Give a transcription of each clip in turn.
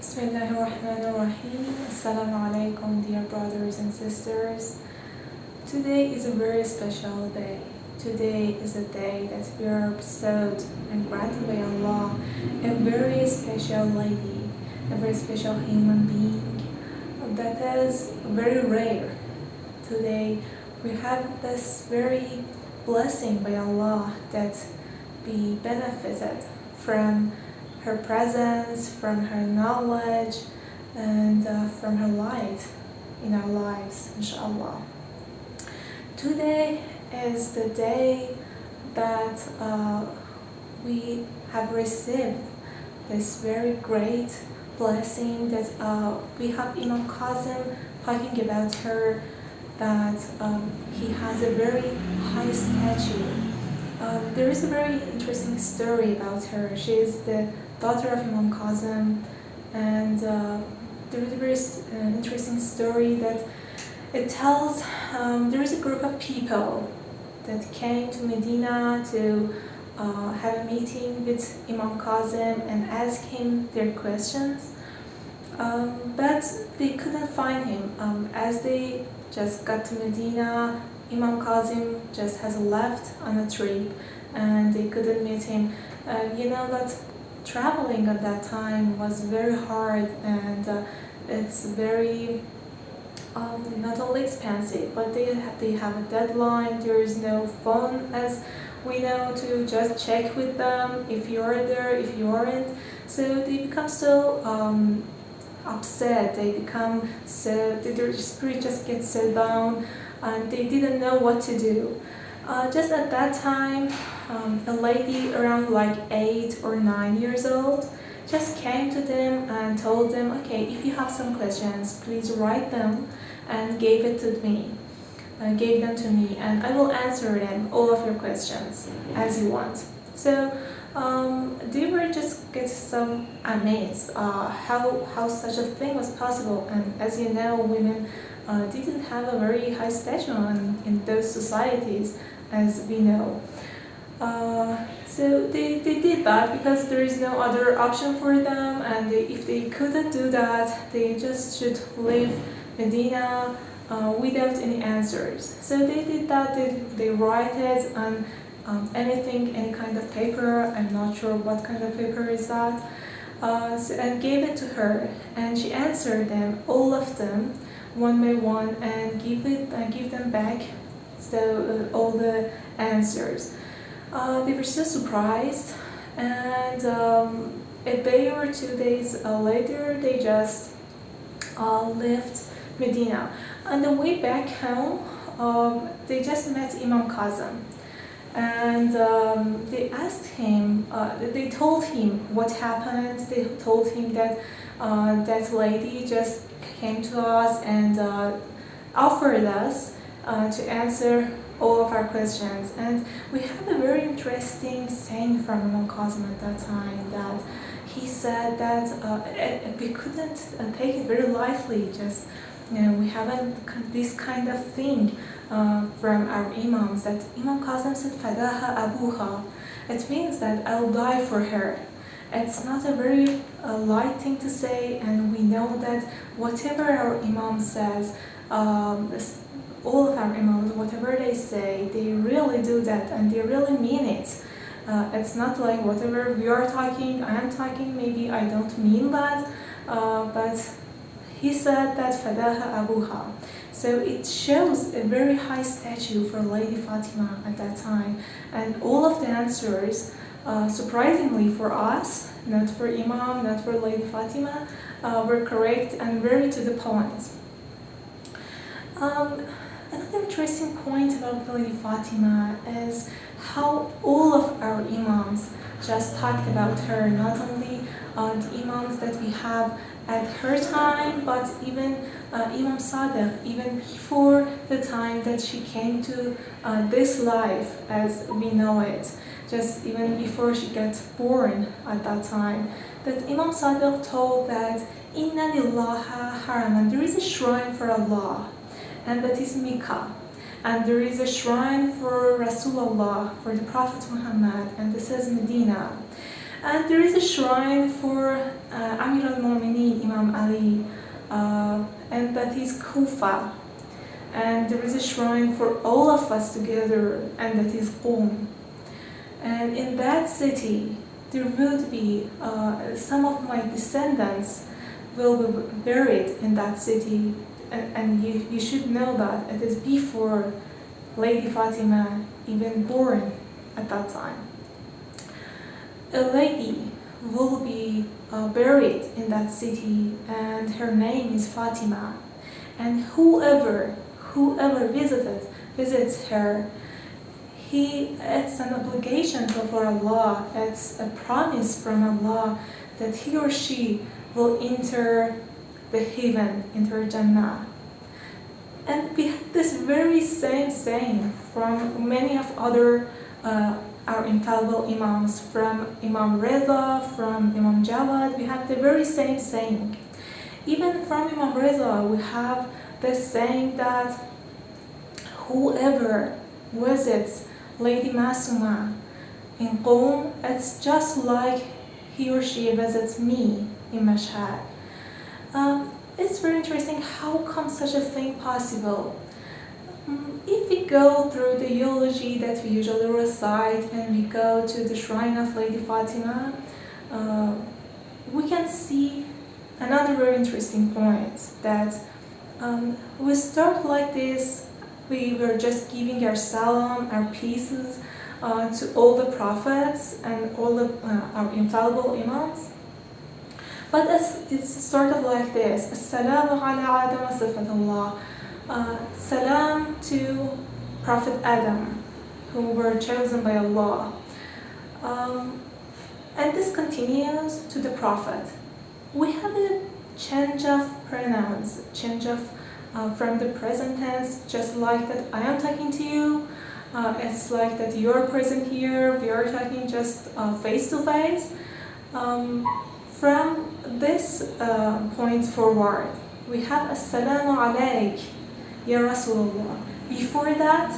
Bismillahirrahmanirrahim. Assalamu alaikum, dear brothers and sisters. Today is a very special day. Today is a day that we are bestowed and granted by Allah, a very special lady, a very special human being that is very rare. Today we have this very blessing by Allah that we benefited from her presence, from her knowledge, and from her light in our lives, inshallah. Today is the day that we have received this very great blessing, that we have Imam Qasim talking about her, that he has a very high statue. There is a very interesting story about her. She is the daughter of Imam Qasim, and there is a very interesting story that it tells there is a group of people that came to Medina to have a meeting with Imam Qasim and ask him their questions, but they couldn't find him. As they just got to Medina, Imam Qasim just has left on a trip and they couldn't meet him. You know that traveling at that time was very hard, and it's very not only expensive, but they have a deadline. There is no phone, as we know, to just check with them if you are there, if you aren't. So they become so upset. They become so, their spirit just gets so down, and they didn't know what to do. Just at that time, a lady around like 8 or 9 years old just came to them and told them, okay, if you have some questions, please write them, and gave them to me, and I will answer them, all of your questions, as you want. So they were just get some amazed how such a thing was possible. And as you know, women didn't have a very high stature in those societies, as we know. So they did that because there is no other option for them, and if they couldn't do that, they just should leave Medina without any answers. So they did that. They write it on anything, any kind of paper. I'm not sure what kind of paper is that, and gave it to her, and she answered them, all of them, one by one, and give them back. So all the answers. They were so surprised, and a day or 2 days later, they just left Medina. On the way back home, they just met Imam Qasim, and they asked him, they told him what happened. They told him that that lady just came to us and offered us to answer all of our questions. And we have a very interesting saying from Imam Qasim at that time, that he said that we couldn't take it very lightly. Just, you know, we haven't this kind of thing from our imams, that Imam Qasim said fadaha abuha. It means that I'll die for her. It's not a very light thing to say, and we know that whatever our imam says, all of our imams, whatever they say, they really do that, and they really mean it. It's not like whatever we are talking, I am talking, maybe I don't mean that, but he said that fadaha abuha. So it shows a very high statue for Lady Fatima at that time, and all of the answers, surprisingly for us, not for Imam, not for Lady Fatima, were correct and very to the point. Another interesting point about Lady Fatima is how all of our imams just talked about her, not only the imams that we have at her time, but even Imam Sadiq, even before the time that she came to this life as we know it, just even before she got born at that time, that Imam Sadiq told that Inna lillaha haraman, there is a shrine for Allah, and that is Mecca. And there is a shrine for Rasulullah, for the Prophet Muhammad, and this is Medina. And there is a shrine for Amir al-Mu'mineen, Imam Ali, and that is Kufa. And there is a shrine for all of us together, and that is Qom. And in that city, there would be some of my descendants will be buried in that city. And you should know that it is before Lady Fatima even born at that time. A lady will be buried in that city, and her name is Fatima. And whoever visits her, it's an obligation for Allah, it's a promise from Allah that he or she will enter the heaven, enter Jannah. And we have this very same saying from many of other our infallible imams, from Imam Ridha, from Imam Jawad, we have the very same saying. Even from Imam Ridha, we have the saying that whoever visits Lady Maasuma in Qom, it's just like he or she visits me in Mashhad. It's very interesting, how come such a thing possible? If we go through the eulogy that we usually recite and we go to the shrine of Lady Fatima, we can see another very interesting point, that we start like this. We were just giving our salam, our pieces to all the prophets and all our infallible imams. But it's sort of like this: As-salamu ala Adam sifatullah. Salam to Prophet Adam, who were chosen by Allah. And this continues to the Prophet. We have a change of pronouns, change of from the present tense, just like that I am talking to you. It's like that you are present here, we are talking just face to face. From this point forward, we have Assalamu alayk, Ya Rasulullah. Before that,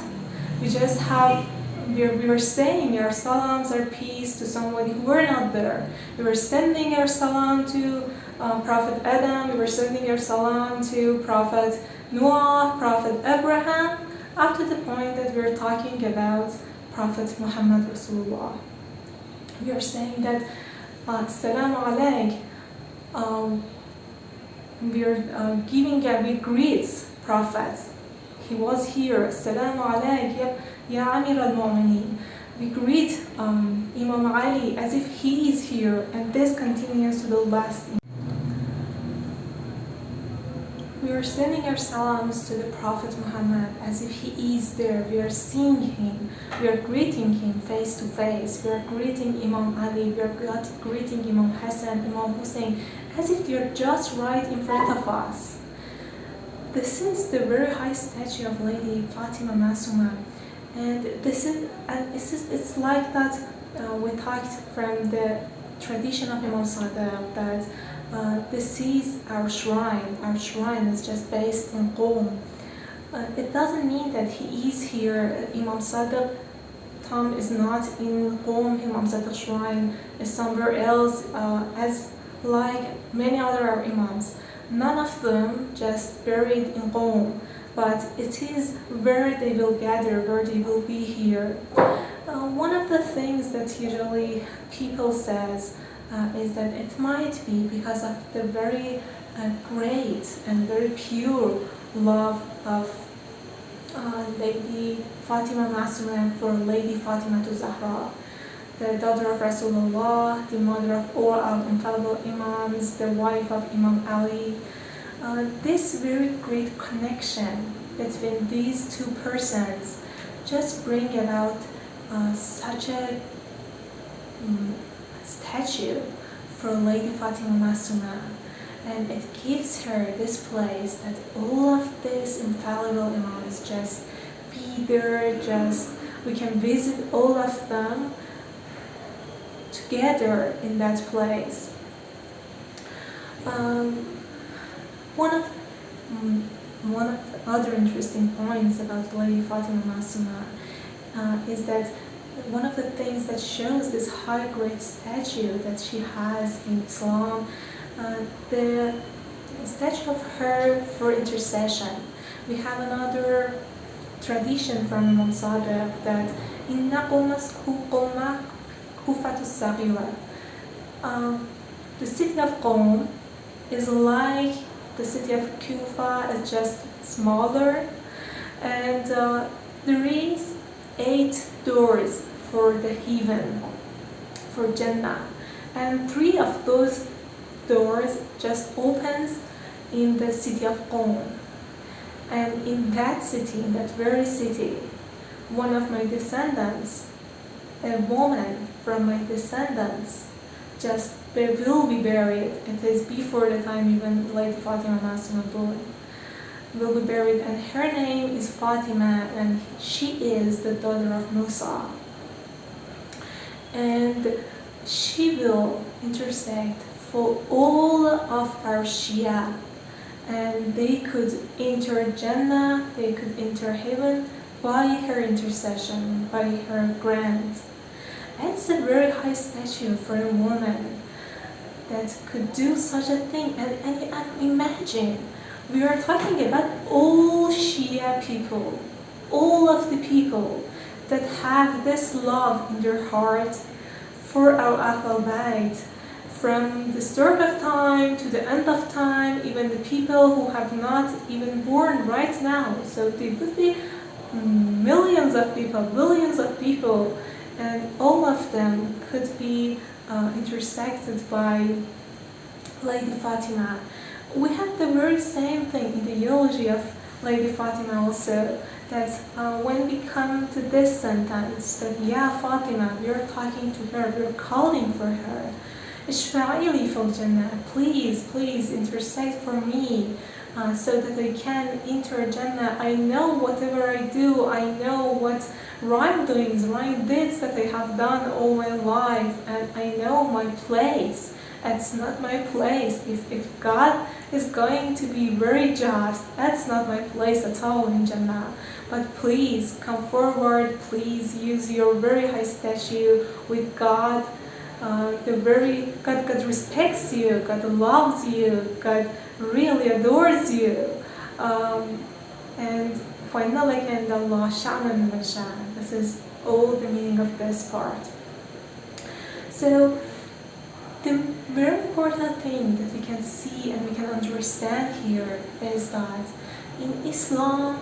we just have, we were saying our salams, our peace to somebody who were not there. We were sending our salam to Prophet Adam, we were sending our salam to Prophet Noah, Prophet Abraham, up to the point that we're talking about Prophet Muhammad Rasulullah. We are saying that Assalamu alayk, we greet Prophet. He was here. Assalamu alayk ya Amir al-Mu'mineen. We greet Imam Ali as if he is here, and this continues to the last. We are sending our salams to the Prophet Muhammad as if he is there. We are seeing him. We are greeting him face to face. We are greeting Imam Ali. We are greeting Imam Hassan, Imam Hussein, as if they are just right in front of us. This is the very high statue of Lady Fatima Maasuma, and it's like that we talked from the tradition of Imam Sadiq that this is our shrine. Our shrine is just based in Qom. It doesn't mean that he is here. Imam Sadiq tomb is not in Qom. Imam Sadiq shrine is somewhere else, as like many other imams. None of them just buried in Qom, but it is where they will gather, where they will be here. One of the things that usually people says is that it might be because of the very great and very pure love of Lady Fatima Maasuma for Lady Fatimatuz Zahra, the daughter of Rasulullah, the mother of all our infallible imams, the wife of Imam Ali. This very great connection between these two persons just bring about such a statue for Lady Fatima Maasuma, and it gives her this place that all of these infallible imams just be there, just we can visit all of them together in that place. One of the other interesting points about Lady Fatima Maasuma is that one of the things that shows this high grade statue that she has in Islam, the statue of her for intercession. We have another tradition from Imam Sadiq that the city of Qom is like the city of Kufa, is just smaller, and there is 8 doors for the heaven, for Jannah, and 3 of those doors just opens in the city of Qom. And in that city, in that very city, one of my descendants, a woman from my descendants, just will be buried. It is before the time even Lady Fatima al Maasuma born, will be buried, and her name is Fatima, and she is the daughter of Mussa. And she will intersect for all of our Shia, and they could enter Jannah, they could enter heaven by her intercession, by her grant. It's a very high statue for a woman that could do such a thing. And imagine, we are talking about all Shia people, all of the people that have this love in their heart for our Ahlul Bayt, from the start of time to the end of time, even the people who have not even born right now. So there would be millions of people, billions of people, and all of them could be intersected by Lady Fatima. We have the very same thing in the eulogy of Lady Fatima also, that when we come to this sentence, that Ya Fatima, we are talking to her, we are calling for her. Ishfa'i li fil Jannah, please, please intersect for me, so that I can enter Jannah. I know whatever I do, I know what wrongdoings, right deeds that I have done all my life, and I know my place. It's not my place. If God is going to be very just, that's not my place at all in Jannah. But please come forward, please use your very high statue with God. God respects you, God loves you, God really adores you. And فَإِنَّ عِندَ اللَّهِ شَأْنًا مِنَ الشَّأْنِ. This is all the meaning of this part. So the very important thing that we can see and we can understand here is that in Islam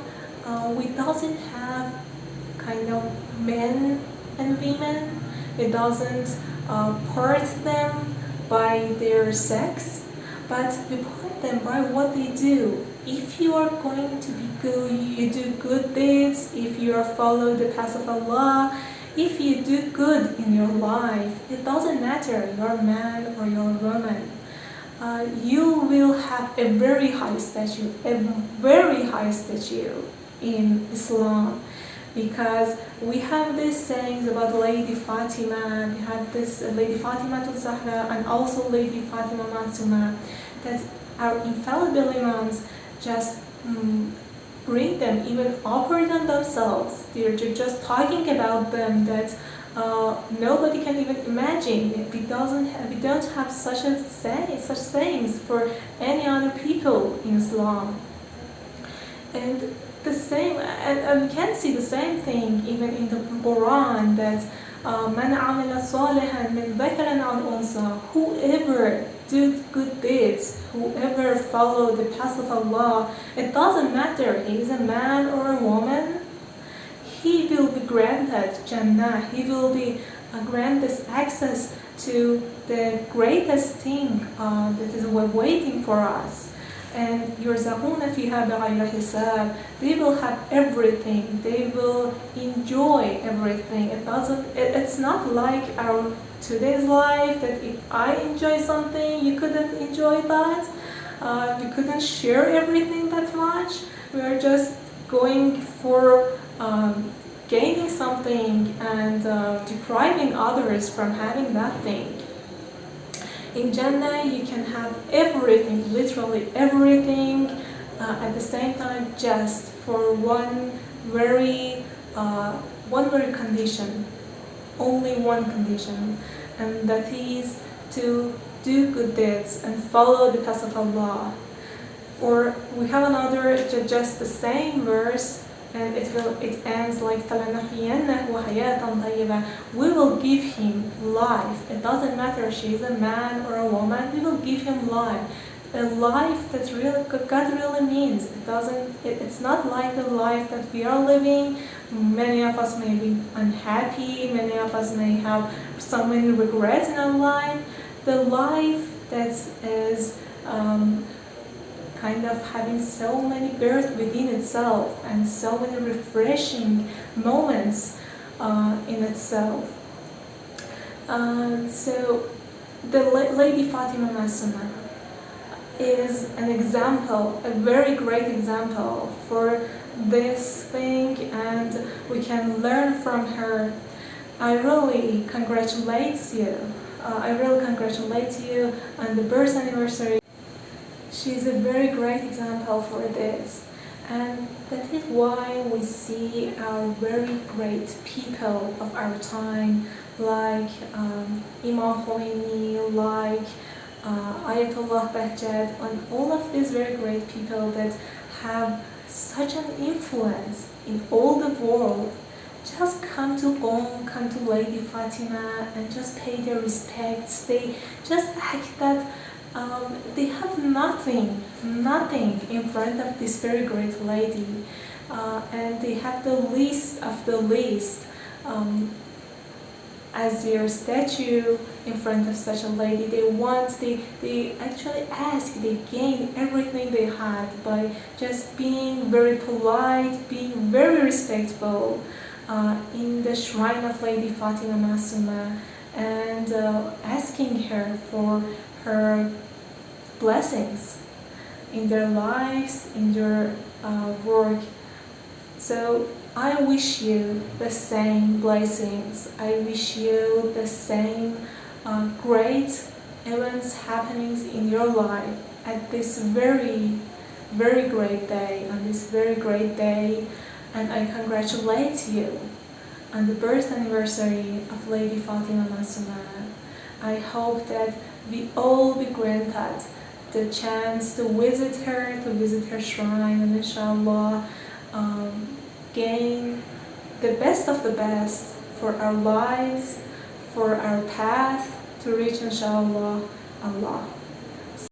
we doesn't have kind of men and women. It doesn't part them by their sex, but we part them by what they do. If you are going to be good, you do good deeds, if you are follow the path of Allah, if you do good in your life, it doesn't matter you're a man or you're a woman. You will have a very high statue, in Islam, because we have these sayings about Lady Fatima, we have this Lady Fatimatuz Zahra and also Lady Fatima al Maasuma, that our infallible imams just bring them even upper than themselves. They're just talking about them that nobody can even imagine. We don't have such sayings for any other people in Islam. And the same, and we can see the same thing even in the Quran, that man amila salihan min dhakarin aw unsa, whoever did good deeds, whoever followed the path of Allah, it doesn't matter he is a man or a woman, he will be granted Jannah, he will be granted access to the greatest thing that is waiting for us. And يُرْزَقُونَ فِيهَا بِغَيْرِ حِسَابٍ, they will have everything, they will enjoy everything. It's not like our today's life that if I enjoy something, you couldn't enjoy that. We couldn't share everything that much. We are just going for gaining something and depriving others from having that thing. In Jannah, you can have everything, literally everything, at the same time, just for one very condition, only one condition, and that is to do good deeds and follow the path of Allah. Or we have another, just the same verse, and it ends like فَلَنَحْيِيَنَّهُ حَيَاةً طَيِّبَةً. We will give him life. It doesn't matter if she is a man or a woman. We will give him life. A life that really God really means. It's not like the life that we are living. Many of us may be unhappy. Many of us may have so many regrets in our life. The life that is kind of having so many birth within itself and so many refreshing moments in itself. So the Lady Fatima Maasuma is an example, a very great example for this thing, and we can learn from her. I really congratulate you. On the birth anniversary. She's a very great example for this, and that is why we see our very great people of our time, like Imam Khomeini, like Ayatollah Bahjat, and all of these very great people that have such an influence in all the world, just come to Lady Fatima and just pay their respects. They just act that they have nothing in front of this very great lady, and they have the least of the least as their statue in front of such a lady. They actually ask, they gain everything they had by just being very polite, being very respectful in the shrine of Lady Fatima Maasuma, and asking her for her blessings in their lives, in their work. So I wish you the same blessings. I wish you the same great events, happenings in your life at this very, very great day, on this very great day. And I congratulate you on the birth anniversary of Lady Fatima Maasuma. I hope that we all be granted the chance to visit her shrine, and inshallah gain the best of the best for our lives, for our path to reach inshallah Allah.